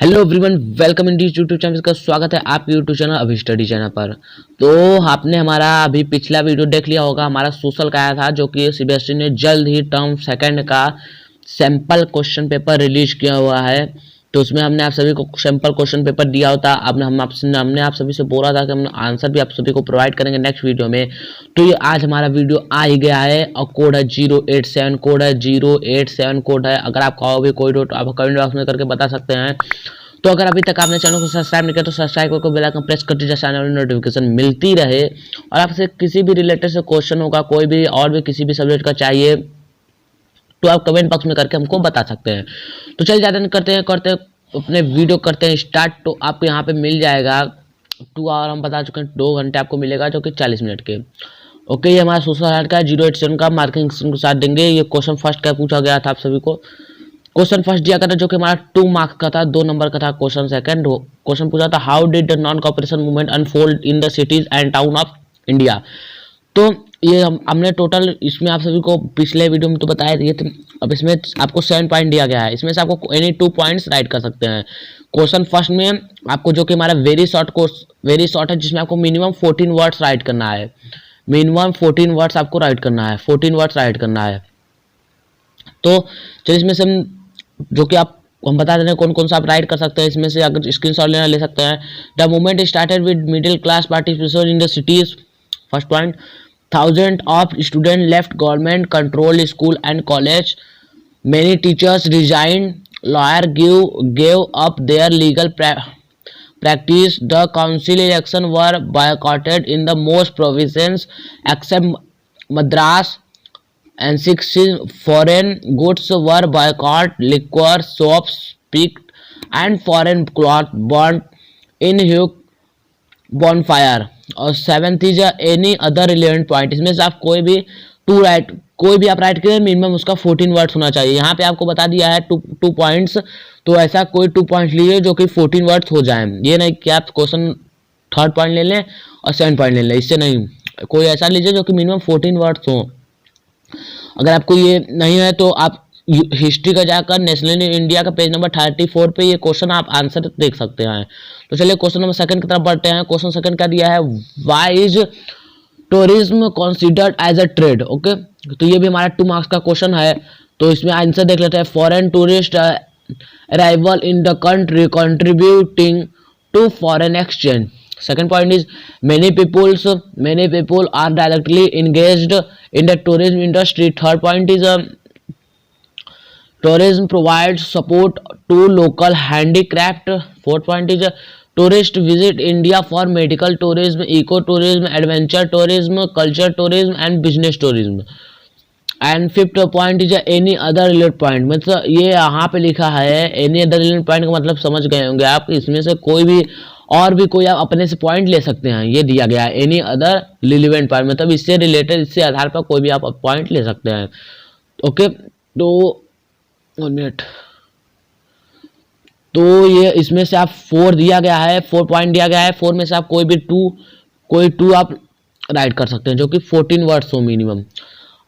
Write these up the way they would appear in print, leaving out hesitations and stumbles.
Hello everyone, welcome in this YouTube channel का स्वागत है आपके यूट्यूब चैनल अभी स्टडी चैनल पर। तो आपने हमारा अभी पिछला वीडियो देख लिया होगा, हमारा सोशल का आया था जो कि सीबीएसई ने जल्द ही टर्म सेकंड का सैंपल क्वेश्चन पेपर रिलीज किया हुआ है। तो उसमें हमने आप सभी को सैंपल क्वेश्चन पेपर दिया होता। हमने आप सभी से बोला था कि हम आंसर भी आप सभी को प्रोवाइड करेंगे नेक्स्ट वीडियो में। तो ये आज हमारा वीडियो आ ही गया है और कोड है 087, कोड है 087 कोड है। अगर आप कहो भी कोई तो आप कमेंट बॉक्स में करके बता सकते हैं। तो अगर अभी तक आपने चैनल को सब्सक्राइब नहीं किया तो सब्सक्राइब करके बेल आइकन प्रेस कर दीजिए, चैनल में नोटिफिकेशन मिलती रहे। और आपसे किसी भी रिलेटेड से क्वेश्चन होगा, कोई भी और भी किसी भी सब्जेक्ट का चाहिए तो आप कमेंट बॉक्स में करके हमको बता सकते हैं। तो चलिए ज़्यादा नहीं करते हैं अपने वीडियो करते हैं स्टार्ट। तो आपको यहाँ पे मिल जाएगा 2 आवर, हम बता चुके हैं 2 घंटे आपको मिलेगा जो कि 40 मिनट के। ओके, ये हमारा सोशल हार्ट का 087 का मार्किंग के साथ देंगे। ये क्वेश्चन फर्स्ट का पूछा गया था आप सभी को। क्वेश्चन फर्स्ट दिया था जो कि हमारा 2 मार्क्स का था, 2 नंबर का था। क्वेश्चन सेकंड क्वेश्चन पूछा था how did the non cooperation movement unfold in the cities and town of India. तो ये हमने टोटल इसमें आप सभी को पिछले वीडियो में तो बताया दिए थे। अब इसमें आपको 7 पॉइंट दिया गया है, इसमें से आपको एनी 2 पॉइंट्स राइट कर सकते हैं। क्वेश्चन फर्स्ट में आपको जो कि हमारा वेरी शॉर्ट है, जिसमें आपको मिनिमम 14 वर्ड्स राइट करना है। मिनिमम 14 वर्ड्स आपको राइट करना है, 14 वर्ड्स राइट करना है। तो चलिए इसमें से जो कि हम बता दें कौन कौन सा आप राइट कर सकते हैं। इसमें से अगर स्क्रीनशॉट लेना ले सकते हैं। The movement started with middle class participation in the cities. First point, thousand of student left government control school and college, many teachers resign, lawyer gave up their legal practice, the council election were boycotted in the most provinces except Madras, and 16 foreign goods were boycotted, liquor shops picked and foreign cloth burnt in huge bonfire। और 7th is any other relevant point. इसमें से आप कोई भी आप right करें, minimum उसका 14 words होना चाहिए। यहाँ पे आपको बता दिया है 2 पॉइंट्स, तो ऐसा कोई 2 पॉइंट्स लीजिए जो कि 14 वर्ड्स हो जाएं। ये नहीं कि आप क्वेश्चन 3rd पॉइंट ले लें और 7 पॉइंट ले लें, इससे नहीं। कोई ऐसा लीजिए जो कि मिनिमम 14 वर्ड्स हो। अगर आपको ये नहीं है तो आप हिस्ट्री का जाकर नेशनल इंडिया का पेज नंबर 34 पे ये क्वेश्चन आप आंसर देख सकते हैं। तो चलिए क्वेश्चन नंबर सेकंड की तरफ बढ़ते हैं। क्वेश्चन सेकंड क्या दिया है, why is tourism considered as a trade. Okay, तो ये भी हमारा 2 मार्क्स का क्वेश्चन है। तो इसमें आंसर देख लेते हैं। Foreign tourist arrival in the country contributing to foreign exchange. Second point is many people are directly engaged in the tourism industry. Third point is tourism provides support to local handicraft. Fourth point is tourists visit India for medical tourism, eco tourism, adventure tourism, culture tourism and business tourism. And 5th point is any other related point. मतलब ये यहाँ पे लिखा है any other related point का मतलब समझ गए होंगे आप। इसमें से कोई भी और भी कोई आप अपने से पॉइंट ले सकते हैं। ये दिया गया है एनी अदर रिलेवेंट पॉइंट, मतलब इससे रिलेटेड, इससे आधार पर कोई भी आप पॉइंट ले सकते हैं। ओके, तो 1 मिनट। तो ये इसमें से आप 4 दिया गया है, 4 पॉइंट दिया गया है। 4 में से आप कोई 2 आप राइट कर सकते हैं जो कि 14 वर्ड्स हो मिनिमम।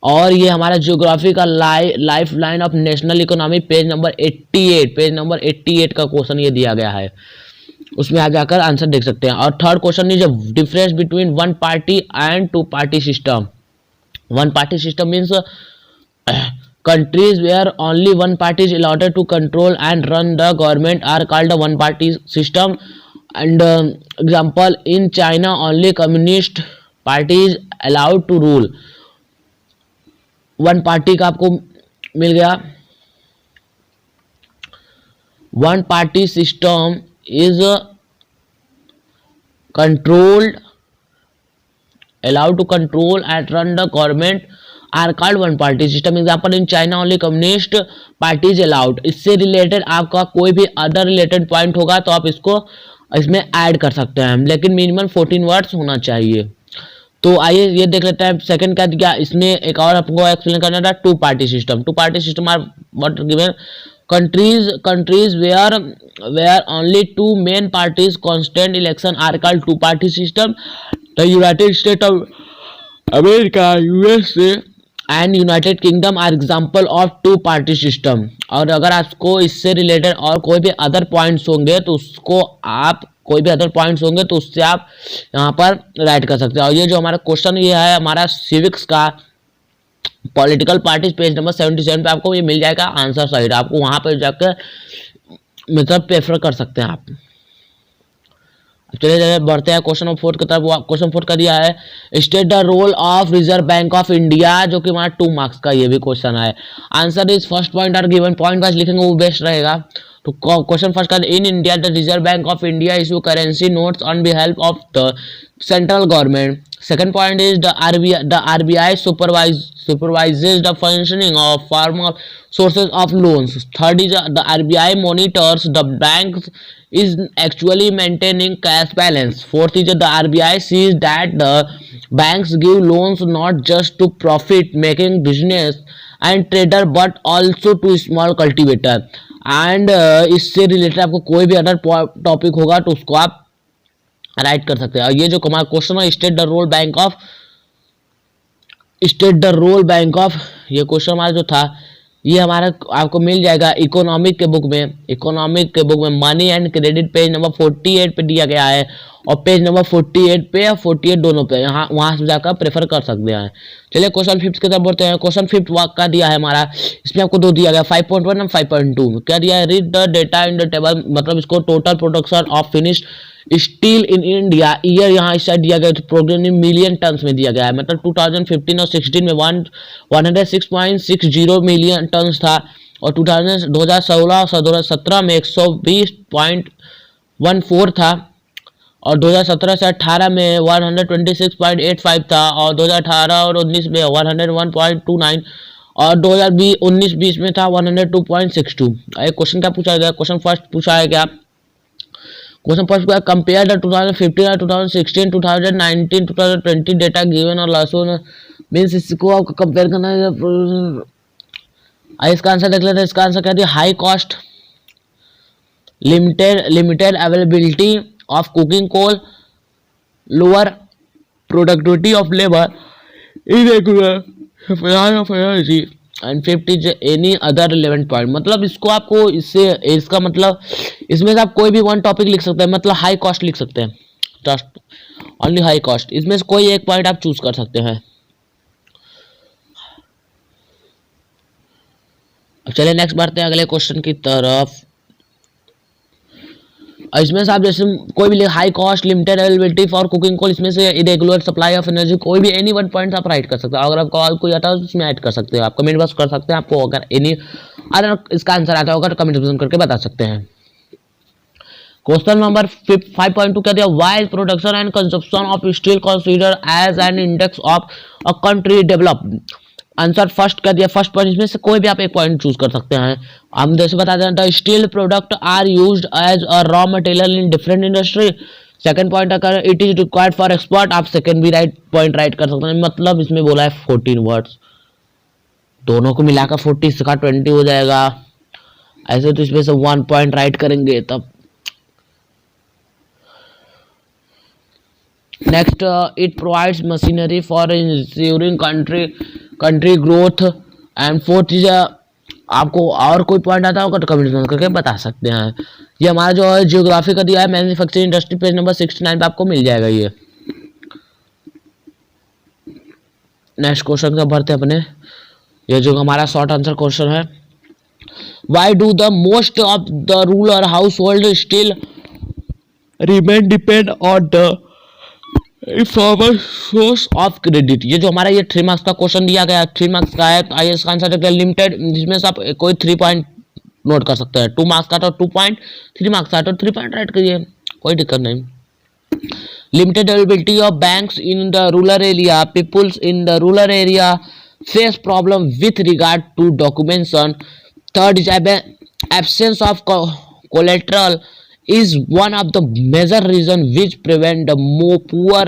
और ये हमारा ज्योग्राफी का life line of national economy page number 88 का क्वेश्चन ये दिया गया है। उसमें आप जाकर आंसर देख सकते हैं। और 3rd question is difference between 1 party and 2 party system. 1 party system means countries where only one party is allowed to control and run the government are called a one party system. And example, in China only communist party is allowed to rule. 1 party का आपको मिल गया। 1 party system is controlled, allowed to control and run the government are called one party system. Example, in China only communist party is allowed. इससे related आपका कोई भी other related point होगा तो आप इसको इसमें ऐड कर सकते हैं, लेकिन मिनिमम 14 वर्ड्स होना चाहिए। तो आइए ये देख लेते हैं सेकंड क्या दिया। इसमें एक और आपको एक्सप्लेन करना था 2 party system. 2 party system are what given countries where only 2 main parties constant election are called 2 party system. The United States of America, USA and United Kingdom are example of 2 party system. और अगर आपको इससे related और कोई भी other points होंगे तो उसको आप उससे आप यहाँ पर राइट कर सकते हैं। और ये जो हमारा क्वेश्चन ये है हमारा सिविक्स का पॉलिटिकल पार्टीज पेज नंबर 77 पे आपको ये मिल जाएगा आंसर साइड, आपको वहां पर जाकर मतलब प्रेफर कर सकते हैं आप। चलिए चलिए बढ़ते हैं क्वेश्चन नंबर 4 की तरफ। क्वेश्चन 4 का दिया है state the role of Reserve bank of India, जो कि हमारा 2 मार्क्स का ये भी क्वेश्चन है। Answer is first point are given, point wise लिखेंगे वो बेस्ट रहेगा। तो क्वेश्चन फर्स्ट का in India the reserve bank of India issue currency notes on बिहेल्प of the central government. Second point is the RBI supervises the functioning of formal sources of loans. Third is the RBI monitors the banks is actually maintaining cash balance. Fourth is the RBI sees that the banks give loans not just to profit making business and trader but also to small cultivator. And इससे related आपको कोई भी other topic होगा तो उसको आप write कर सकते हैं। और ये जो हमारा क्वेश्चन है state the role bank of ये क्वेश्चन हमारा जो था ये हमारा आपको मिल जाएगा इकोनॉमिक के बुक में money and credit page number 48 पे दिया गया है और पेज नंबर 48 पे या 48 दोनों पे यहाँ वहां से जाकर प्रेफर कर सकते हैं। चलिए क्वेश्चन 5 की तरफ बढ़ते हैं। क्वेश्चन 5 का दिया है हमारा, इसमें आपको 2 दिया गया 5.1 और 5.2। क्या दिया है read the data in the table, मतलब इसको total production of finished steel in India year यहाँ इस साइड दिया गया, तो प्रोग्राम मिलियन टन्स में दिया गया है, मतलब 2015 और 16 में 106.60 मिलियन टन्स था और 2016 और 2017 में 120.14 था और 2017 से 18 में 126.85 था और 2018 और 19 में 101.29 और 2019-20 में था 102.62। एक क्वेश्चन क्या पूछा गया, क्वेश्चन फर्स्ट पूछा है क्या, क्वेश्चन फर्स्ट का कंपेयर द 2015 2016 2019 2020 डेटा गिवन और लास्ट मींस इसको आपको कंपेयर करना है। इसका आंसर देख लेते हैं। इसका आंसर क्या दिया, high cost, limited availability of cooking coal, lower productivity of labour, irregular and 5 is any other relevant point. मतलब इसको आपको इसका मतलब इसमें से आप कोई भी वन टॉपिक लिख सकते हैं, मतलब हाई कॉस्ट लिख सकते हैं, जस्ट ओनली हाई कॉस्ट, इसमें से कोई एक पॉइंट आप चूज कर सकते हैं। चलिए नेक्स्ट बढ़ते हैं अगले क्वेश्चन की तरफ। इसमें से आप जैसे कोई भी high cost, limited availability for cooking coal, इसमें से इरेगुलर सप्लाई ऑफ एनर्जी, कोई भी एनी वन पॉइंट आप राइट कर सकते हो। अगर आपको और कोई आता है तो उसमें ऐड कर सकते हो, आप कमेंट बॉक्स कर सकते हैं। आपको अगर एनी अगर इसका आंसर आता होगा तो कमेंट करके बता सकते हैं। क्वेश्चन नंबर 5.2 क्या दिया, why production and consumption of steel consider as an index of a country developed. Answer first कर दिया, फर्स्ट पॉइंट, इसमें से कोई भी आप एक पॉइंट चूज कर सकते हैं। हम जैसे बता दें the steel product are used as a raw material in different industry. Second point अगर it is required for export, आप सेकंड भी पॉइंट राइट कर सकते हैं। मतलब इसमें बोला है 14 वर्ड्स, दोनों को मिलाकर 40 का 20 हो जाएगा। ऐसे तो इसमें से 1 पॉइंट राइट करेंगे तब। Next it provides machinery for ensuring country growth and fourth is आपको और कोई पॉइंट आता होगा तो कमेंट करके बता सकते हैं। ये हमारा जो है जियोग्राफी का दिया है, मैन्युफैक्चरिंग इंडस्ट्री पेज नंबर 69 पे आपको मिल जाएगा। ये नेक्स्ट क्वेश्चन का भरते हैं अपने, ये जो हमारा शॉर्ट आंसर क्वेश्चन है, why do the most of the rural house hold still remain depend on the formal source of credit. ये जो हमारा ये 3 मार्क्स का क्वेश्चन दिया गया 3 मार्क्स का है, तो आइए इसका आंसर देखते हैं। लिमिटेड, जिसमें से आप कोई 3 पॉइंट नोट कर सकते हैं। 2 मार्क्स का तो 2 पॉइंट, 3 मार्क्स का तो 3 पॉइंट राइट करिए, कोई दिक्कत नहीं। Limited availability of banks in the rural area, peoples in the rural area face problem with regard to documentation. Third is absence of collateral is one of the major reason which prevent the more poor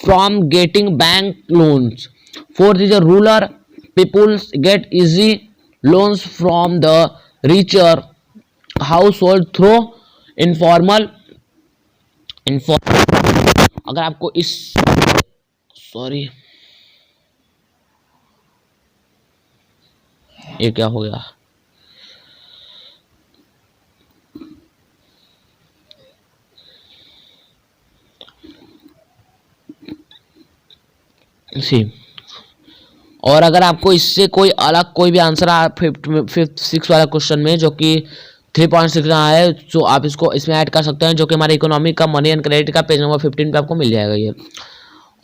from getting bank loans. Fourth is the rural people get easy loans from the richer household through informal अगर आपको इस sorry ये क्या हो गया, सी। और अगर आपको इससे कोई अलग कोई भी आंसर फिफ्थ सिक्स वाला क्वेश्चन में जो कि 3.6 रहा है, तो आप इसको इसमें ऐड कर सकते हैं, जो कि हमारे इकोनॉमी का मनी एंड क्रेडिट का पेज नंबर 15 पे आपको मिल जाएगा ये।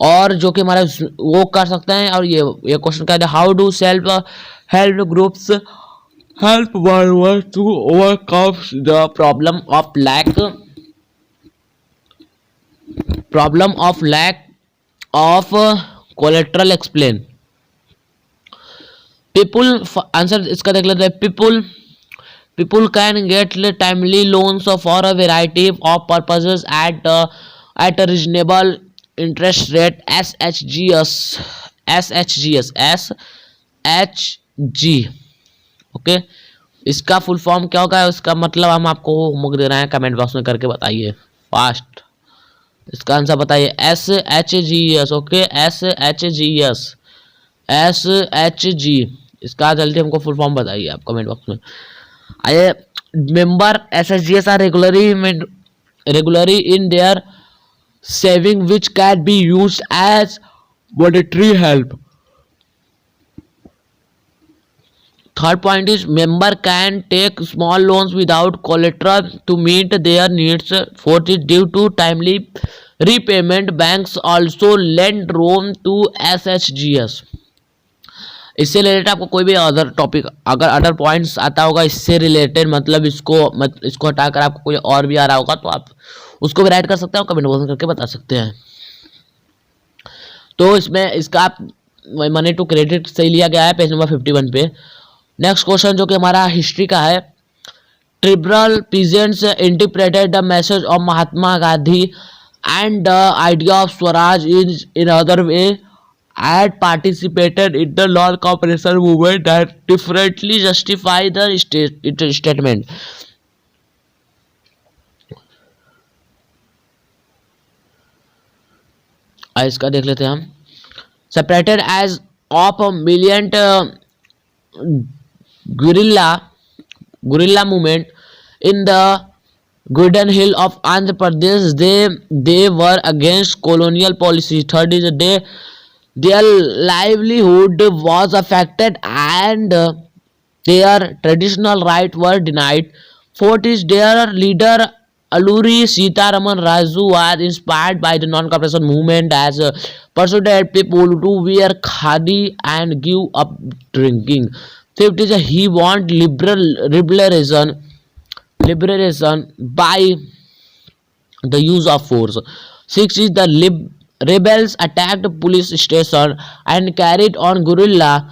और जो कि हमारा वो कर सकते हैं। और ये क्वेश्चन क्या है, how do self help groups help workers to overcome the problem of lack of collateral explain. People, answer इसका देख लेते हैं। People can get timely loans for a variety of purposes at a reasonable interest rate, SHG। Okay, इसका full form क्या होगा, इसका मतलब हम आपको होमवर्क दे रहे हैं, कमेंट बॉक्स में करके बताइए फास्ट। इसका आंसर बताइए, SHGS। Okay, SHG। इसका जल्दी हमको फुल फॉर्म बताइए आप कमेंट बॉक्स में। आइए, member SHGS are regularly in their saving which can be used as monetary help. Third point is member can take small loans without collateral to meet their needs. Fourth is due to timely repayment banks also lend loan to SHGS। इससे related आपको कोई भी other topic, अगर other points आता होगा इससे related, मतलब इसको हटाकर आपको कोई और भी आ रहा होगा, तो आप उसको भी राइट कर सकते हैं और कमेंट बॉक्स करके बता सकते हैं। तो इसमें इसका आप मनी टू क्रेडिट सही लिया गया है पेज नंबर 51 पे। नेक्स्ट क्वेश्चन जो कि हमारा हिस्ट्री का है, tribunal presents interpreted the message of Mahatma Gandhi and the idea of Swaraj in other way had participated in the non-cooperation movement that differently justify the statement. इसका देख लेते हैं हम। Separated as of a militant guerrilla movement in the Golden Hill of Andhra Pradesh, they were against colonial policy. Third is their livelihood was affected and their traditional rights were denied. Fourth is their leader Alluri Sitaraman Raju was inspired by the non-cooperation movement as persuaded people to wear khadi and give up drinking. Fifth is he want liberation by the use of force. Sixth is the rebels attacked police station and carried on guerrilla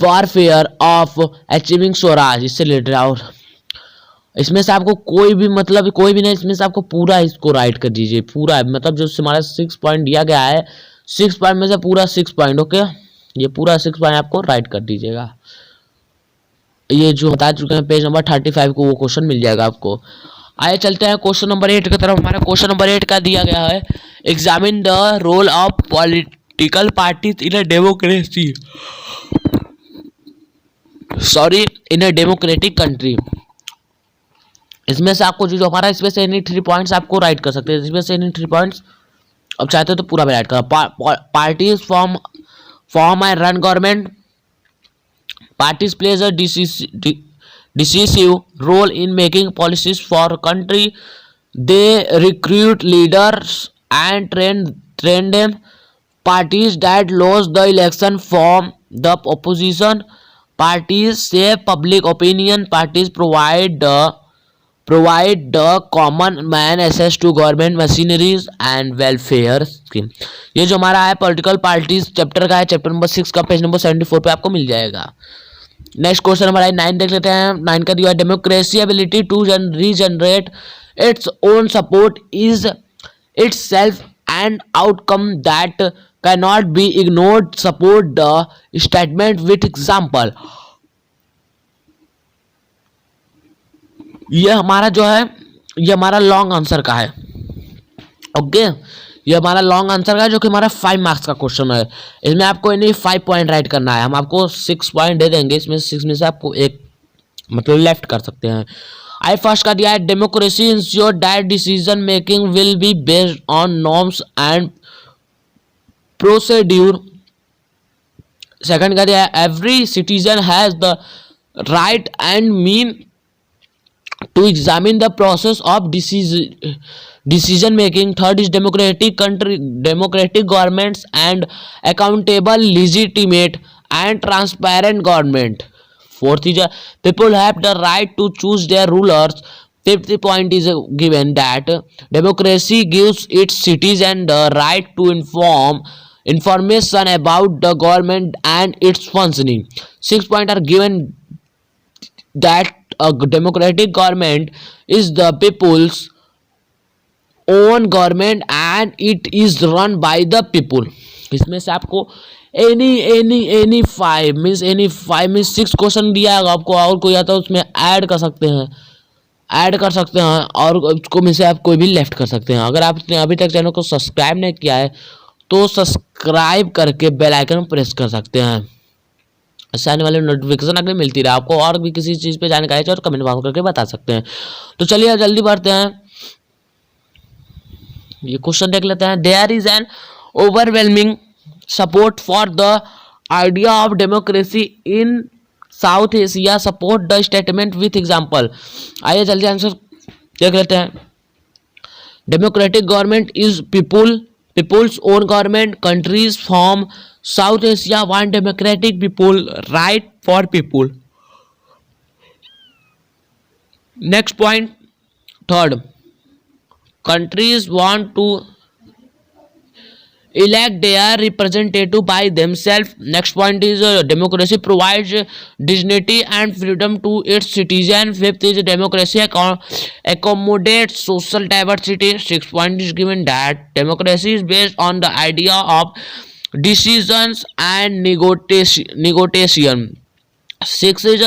warfare of achieving Swaraj. इससे related, और इसमें से आपको कोई भी, मतलब कोई भी नहीं, इसमें से आपको पूरा इसको राइट कर दीजिए, पूरा, मतलब जो हमारा 6 पॉइंट दिया गया है, 6 पॉइंट में से पूरा 6 पॉइंट। ओके, ये पूरा 6 पॉइंट आपको राइट कर दीजिएगा। ये जो बता चुके हैं पेज नंबर 35 को वो क्वेश्चन मिल जाएगा आपको। आइए चलते हैं क्वेश्चन नंबर 8 की तरफ। हमारा क्वेश्चन नंबर 8 का दिया गया है, examine the role of political parties in a democratic country. इसमें से आपको जो हमारा, इसमें से एनी 3 पॉइंट्स आपको राइट कर सकते हैं, इसमें से एनी 3 पॉइंट्स अब चाहते हो तो पूरा भी राइट करो। Parties form and run government. Parties plays a decisive role in making policies for country. They recruit leaders and train them. Parties that lose the election form the opposition. Parties shape public opinion. Parties provide the common man access to government machineries and welfare scheme. ये जो हमारा है political parties chapter का है, chapter number 6 का page number 74 पे आपको मिल जाएगा। नेक्स्ट क्वेश्चन हमारा 9 देख लेते हैं। 9 का दिया है, democracy ability to regenerate its own support is itself and outcome that can not be ignored. Support the statement with example. ये हमारा जो है, ये हमारा लॉन्ग आंसर का है। ओके, ये हमारा लॉन्ग आंसर का है, जो कि हमारा 5 मार्क्स का क्वेश्चन है। इसमें आपको इन्हीं 5 पॉइंट राइट करना है। हम आपको 6 पॉइंट दे देंगे, इसमें 6 में से आपको एक मतलब लेफ्ट कर सकते हैं। आई फर्स्ट का दिया है, democracy ensure that decision making will be based on norms and procedure. Second कह दिया every citizen has the right and mean to examine the process of decision making. Third is democratic governments and accountable, legitimate and transparent government. Fourth is people have the right to choose their rulers. Fifth point is given that democracy gives its citizens the right to information about the government and its functioning. 6 points are given that a democratic government is the people's own government and it is run by the people. इसमें से आपको any five means 6 question दिया है आपको, और कोई आता है उसमें ऐड कर सकते हैं और उसको में से आप कोई भी लेफ्ट कर सकते हैं। अगर आपने अभी तक चैनल को सब्सक्राइब नहीं किया है तो सब्सक्राइब करके बेल आइकन प्रेस कर सकते हैं, इससे आने वाली नोटिफिकेशन अगर मिलती रहे आपको। और भी किसी चीज़ पे जानकारी चाहिए तो कमेंट बॉक्स करके बता सकते हैं। तो चलिए जल्दी बढ़ते हैं, ये क्वेश्चन देख लेते हैं। There is an overwhelming support for the idea of democracy in South Asia, support the statement with example. आइए जल्दी आंसर देख लेते हैं। Democratic government is people's own government. Countries from South Asia want democratic people, right for people. Next point, third, countries want to elect their representative by themselves. Next point is democracy provides dignity and freedom to its citizens. Fifth is democracy accommodates social diversity. Sixth point is given that democracy is based on the idea of decisions and negotiation. Sixth is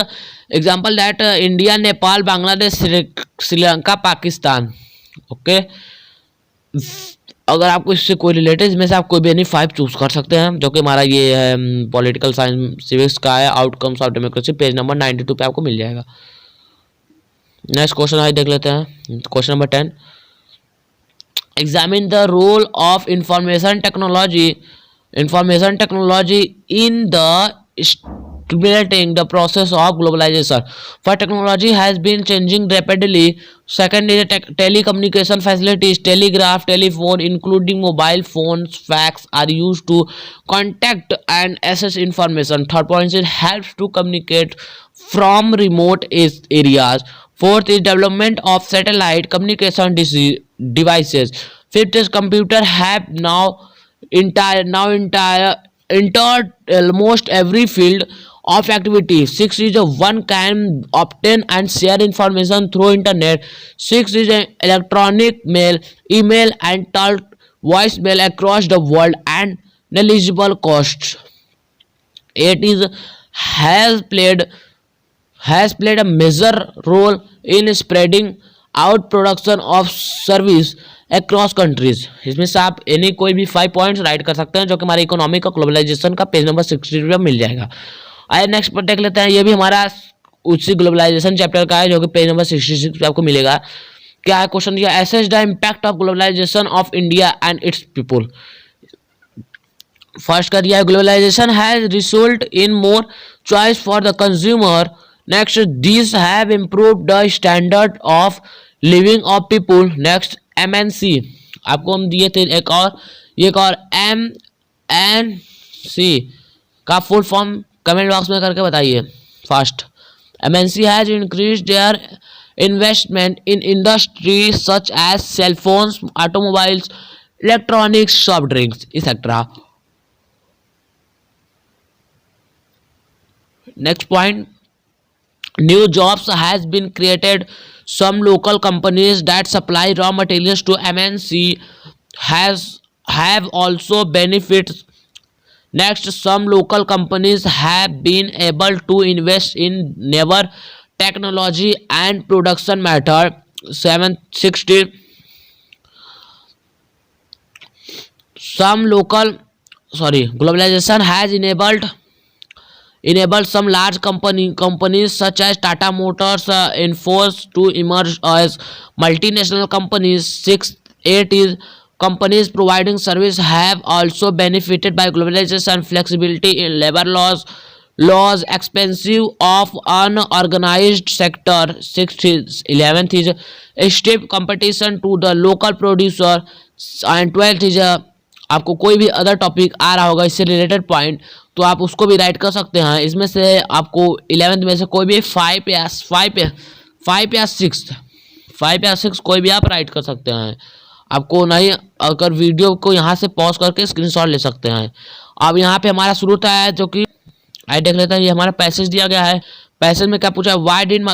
example that India, Nepal, Bangladesh, Sri Lanka, Pakistan. Okay. अगर आपको इससे कोई related इसमें से आप कोई भी any 5 choose कर सकते हैं, जो कि हमारा ये है पॉलिटिकल साइंस सिविक्स का है, outcomes of democracy, page number 92 पे आपको मिल जाएगा। नेक्स्ट क्वेश्चन आज देख लेते हैं, question number 10। Examine the role of information technology in the stimulating the process of globalization. For technology has been changing rapidly. Second is telecommunication facilities, telegraph, telephone, including mobile phones, fax are used to contact and access information. Third point is helps to communicate from remote areas. Fourth is development of satellite communication devices. Fifth is computer have now entered almost every field of activity. Six is one can obtain and share information through internet. Six is electronic mail, email and talk voicemail across the world and negligible costs. Eight is has played a major role in spreading out production of service across countries. इसमें से आप any कोई भी 5 points right कर सकते हैं, जो कि हमारे इकोनॉमी का ग्लोबलाइजेशन का पेज नंबर 60 में मिल जाएगा। आइए नेक्स्ट पर देख लेते हैं, ये भी हमारा उसी ग्लोबलाइजेशन चैप्टर का है, जो कि पेज नंबर 66 पे आपको मिलेगा। क्या है क्वेश्चन दिया, assess the impact of globalisation of India and its people. First का दिया है globalisation has result in more choice for the consumer. Next this have improved the standard of living of people. Next MNC आपको हम दिए थे एक और MNC का फुल फॉर्म कमेंट बॉक्स में करके बताइए fast. MNC has increased their investment in industry such as cell phones, automobiles, electronics, soft drinks etcetera. Next point, new jobs has been created. Some local companies that supply raw materials to MNC have also benefits. Next, some local companies have been able to invest in newer technology and production method. 760 globalization has enabled some large companies such as Tata Motors, Infosys to emerge as multinational companies. 8 is companies providing service have also benefited by globalization, flexibility in labor laws expensive of unorganized sector. Sixth is 11th is a stiff competition to the local producer, and 12th is आपको कोई भी other topic आ रहा होगा इससे related point तो आप उसको भी राइट कर सकते हैं। इसमें से आपको 11th में से कोई भी 5 या 6 कोई भी आप राइट कर सकते हैं। आपको नहीं अगर वीडियो को यहाँ से पॉज करके स्क्रीनशॉट ले सकते हैं। अब यहाँ पे हमारा शुरू होता है जो कि आई देख लेते हैं। ये हमारा पैसेज दिया गया है। पैसेज में क्या पूछा है, why did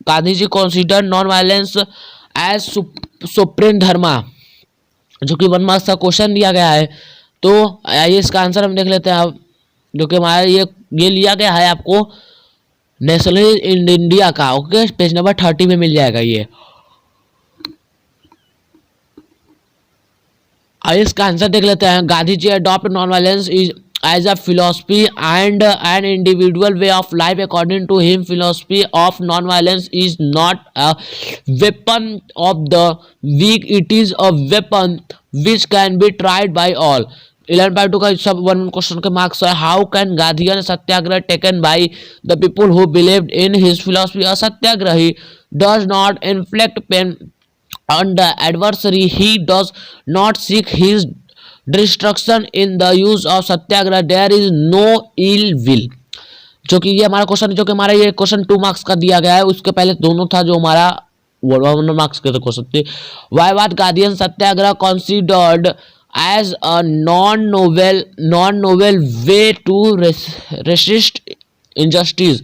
Gandhi ji consider non violence as supreme dharma, जो कि 1 मार्क्स का क्वेश्चन दिया गया है। तो आइए इसका आंसर हम देख लेते हैं अब, जो कि हमारा ये लिया गया है आपको नेशनल इन इंडिया का। ओके, पेज नंबर 30 में मिल जाएगा ये। आइए इसका आंसर देख लेते हैं। Gandhi ji adopt non violence is as a philosophy and an individual way of life. According to him, philosophy of non-violence is not a weapon of the weak, it is a weapon which can be tried by all. 11.2 का सब 1 question के marks है। How can Gandhian satyagraha taken by the people who believed in his philosophy? A satyagrahi does not inflict pain on the adversary, he does not seek his destruction in the use of satyagraha, there is no ill will. जो कि ये हमारा question, जो कि हमारा ये question 2 marks का दिया गया है। उसके पहले दोनों था जो हमारा 1 मार्क्स के क्वेश्चन थे। Why was Gandhian satyagraha considered as a non novel way to resist injustice?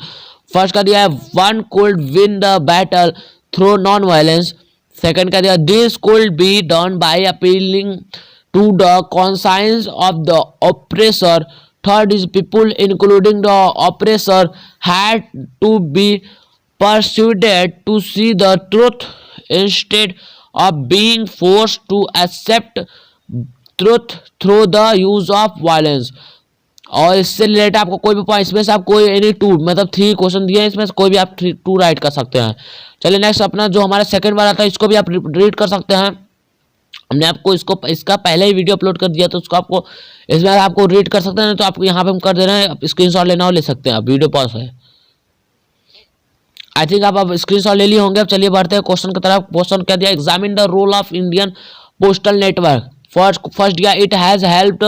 First का दिया है, one could win the battle through non violence. Second का दिया, this could be done by appealing to the conscience of the oppressor. Third is, people including the oppressor had to be persuaded to see the truth instead of being forced to accept truth through the use of violence. और इससे related आपको कोई भी point, इसमें से आप कोई any 2 मतलब 3 क्वेश्चन दिए हैं, इसमें से कोई भी आप 2 राइट कर सकते हैं। चलिए नेक्स्ट अपना जो हमारा सेकंड वाला था इसको भी आप रीड कर सकते हैं। हमने आपको इसका पहले ही वीडियो अपलोड कर दिया तो उसको आपको इसमें आपको रीड कर सकते हैं। तो आपको यहाँ पे हम कर दे रहे हैं, स्क्रीनशॉट लेना हो ले सकते हैं। आप वीडियो पॉज है, आई थिंक आप स्क्रीनशॉट ले लिए होंगे। अब चलिए बढ़ते हैं क्वेश्चन की तरफ। क्वेश्चन क्या दिया, examine the role of Indian postal network. First दिया, इट हैज हेल्प्ड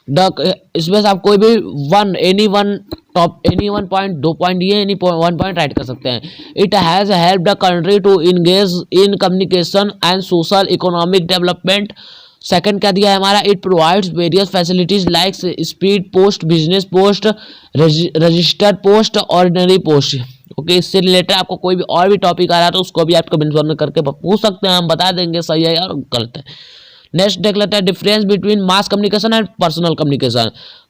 द, इसमें से आप कोई भी एनी वन पॉइंट 2 पॉइंट दिए, एनी 1 पॉइंट राइट कर सकते हैं। It has help the country to engage in communication and social economic development. Second क्या दिया है हमारा, it provides various facilities like speed post, business post, registered post, ordinary post. Okay, इससे related आपको कोई भी और भी टॉपिक आ रहा है तो उसको भी आप कमेंट में करके पूछ सकते हैं, हम बता देंगे सही है या गलत है। नेक्स्ट देख लेते हैं, difference between mass communication and personal communication.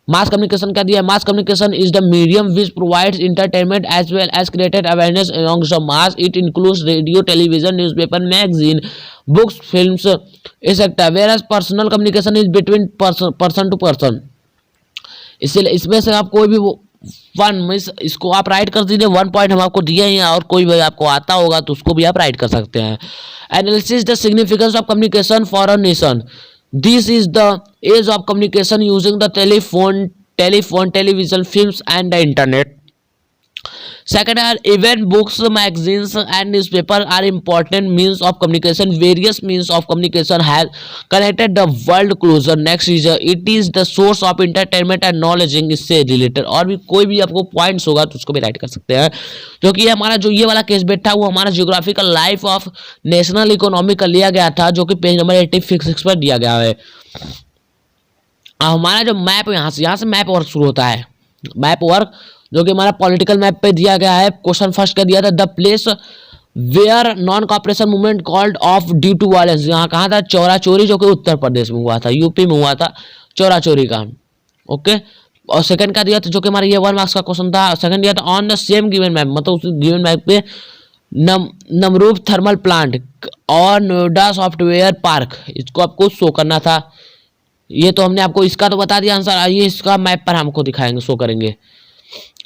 Mass communication क्या दिया है, mass communication is the medium which provides entertainment as well as created awareness amongst the mass. It includes radio, television, newspaper, magazine, books, films etcetera. Whereas personal communication is between person to person. इसलिए इसमें से आप कोई भी 1 इसको आप write कर दीजिए। 1 पॉइंट हम आपको दिए हैं और कोई भी आपको आता होगा तो उसको भी आप राइट कर सकते हैं। Analysis the significance of communication for a nation. This is the age of communication using the telephone, television, films and the internet. Second are, even books, magazines and newspaper are important means of communication. Various means of communication have connected the world closer. Next is, it is the source of entertainment and knowledge. इससे related और भी कोई भी आपको points होगा तो उसको भी राइट कर सकते हैं। क्योंकि हमारा जो ये वाला केस बैठा वो हमारा geographical life of national economy का लिया गया था, जो कि पेज नंबर 86 पर दिया गया है। हमारा जो मैप यहाँ से मैप वर्क शुरू होता है। मैप वर्क जो कि हमारा पॉलिटिकल मैप पे दिया गया है। क्वेश्चन फर्स्ट का दिया था, the place where non cooperation movement called off due to violence. यहाँ कहाँ था, चौरा चोरी, जो कि उत्तर प्रदेश में हुआ था, यूपी में हुआ था चौरा चोरी का। ओके, और सेकंड का दिया था जो कि हमारा ये 1 मार्क्स का क्वेश्चन था। सेकंड दिया था, on the same given map, मतलब उस गिवन मैप पे नमरूप थर्मल प्लांट और नोएडा सॉफ्टवेयर पार्क, इसको आपको शो करना था। ये तो हमने आपको इसका तो बता दिया आंसर, आइए इसका मैप पर हमको दिखाएंगे, शो करेंगे।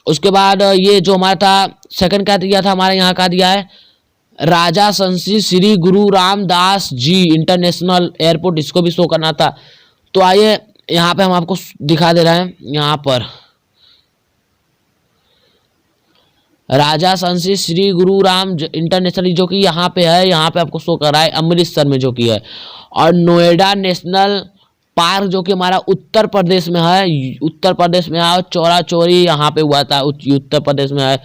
उसके बाद ये जो हमारा था सेकंड का दिया था हमारे यहाँ का दिया है राजा संसी श्री गुरु रामदास जी इंटरनेशनल एयरपोर्ट, इसको भी शो करना था। तो आइए यहाँ पे हम आपको दिखा दे रहे हैं, यहाँ पर राजा संसी श्री गुरु राम इंटरनेशनल जो कि यहाँ पे है, यहाँ पे आपको शो कर रहा है अमृतसर में जो कि है। और नोएडा नेशनल पार्क जो कि हमारा उत्तर प्रदेश में है, उत्तर प्रदेश में है। और चौरा चोरी यहाँ पे हुआ था, उत्तर प्रदेश में है।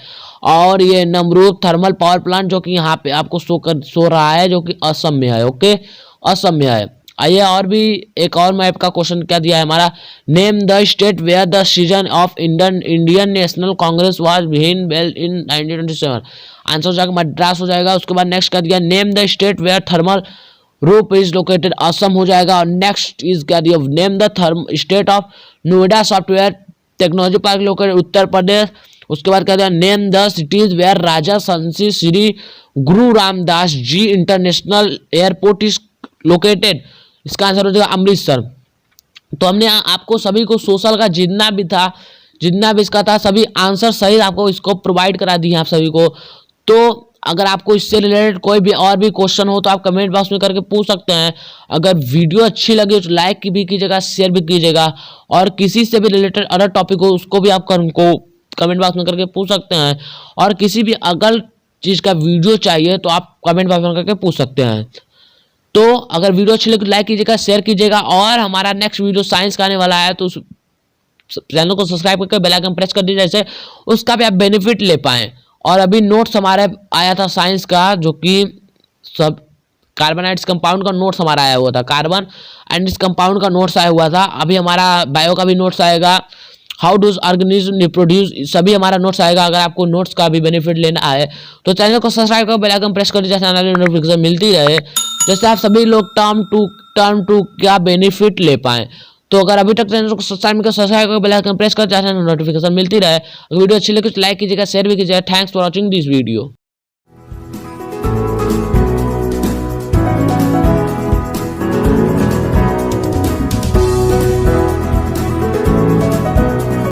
और ये नमरूद थर्मल पावर प्लांट जो कि यहाँ पे आपको शो रहा है, जो कि असम में है। ओके, असम में है। आइए और भी एक और मैप का क्वेश्चन क्या दिया है हमारा, name the state where the session of Indian National Congress was been held in 1927। आंसर हो जाएगा मद्रास हो जाएगा। उसके बाद नेक्स्ट क्या दिया, name the state where thermal rope is located, Assam हो जाएगा। और नेक्स्ट इज क्या दिया, name the state of Noida software technology park located, Uttar Pradesh. उसके बाद क्या दिया, name the cities where Raja Sansi Shri Guru Ramdas ji international airport is located, इसका आंसर हो जाएगा अमृतसर। तो हमने आपको सभी को सोशल का जितना भी इसका था, सभी आंसर सही आपको इसको प्रोवाइड करा दिए आप सभी को। तो अगर आपको इससे रिलेटेड कोई भी और भी क्वेश्चन हो तो आप कमेंट बॉक्स में करके पूछ सकते हैं। अगर वीडियो अच्छी लगी तो लाइक भी कीजिएगा, शेयर भी कीजिएगा। और किसी से भी रिलेटेड अदर टॉपिक हो उसको भी आप उनको कमेंट बॉक्स में करके पूछ सकते हैं। और किसी भी अगर चीज़ का वीडियो चाहिए तो आप कमेंट बॉक्स में करके पूछ सकते हैं। तो अगर वीडियो अच्छी लगी तो लाइक कीजिएगा, शेयर कीजिएगा। और हमारा नेक्स्ट वीडियो साइंस का आने वाला है, तो उस चैनल को सब्सक्राइब करके बेल आइकन प्रेस कर दीजिए, जैसे उसका भी आप बेनिफिट ले पाएँ। और अभी नोट्स हमारे आया था साइंस का, जो कि सब कार्बन एंड कंपाउंड का नोट्स हमारा आया हुआ था, कार्बन एंड इस कंपाउंड का नोट्स आया हुआ था। अभी हमारा बायो का भी नोट्स आएगा, हाउ डूज ऑर्गेनिज्म रिप्रोड्यूस, सभी हमारा नोट्स आएगा। अगर आपको नोट्स का भी बेनिफिट लेना है तो चैनल को सब्सक्राइब कर बेल आइकन प्रेस कर दीजिए, चैनल में नोटिफिकेशन मिलती रहे, जैसे आप सभी लोग टर्म टू क्या बेनिफिट ले पाएँ। तो अगर अभी तक चैनल को सब्सक्राइब कर बेल आइकन प्रेस कर चैनल नोटिफिकेशन मिलती रहे। अगर वीडियो अच्छी लगे तो लाइक कीजिएगा, शेयर भी कीजिएगा। Thanks for watching this video.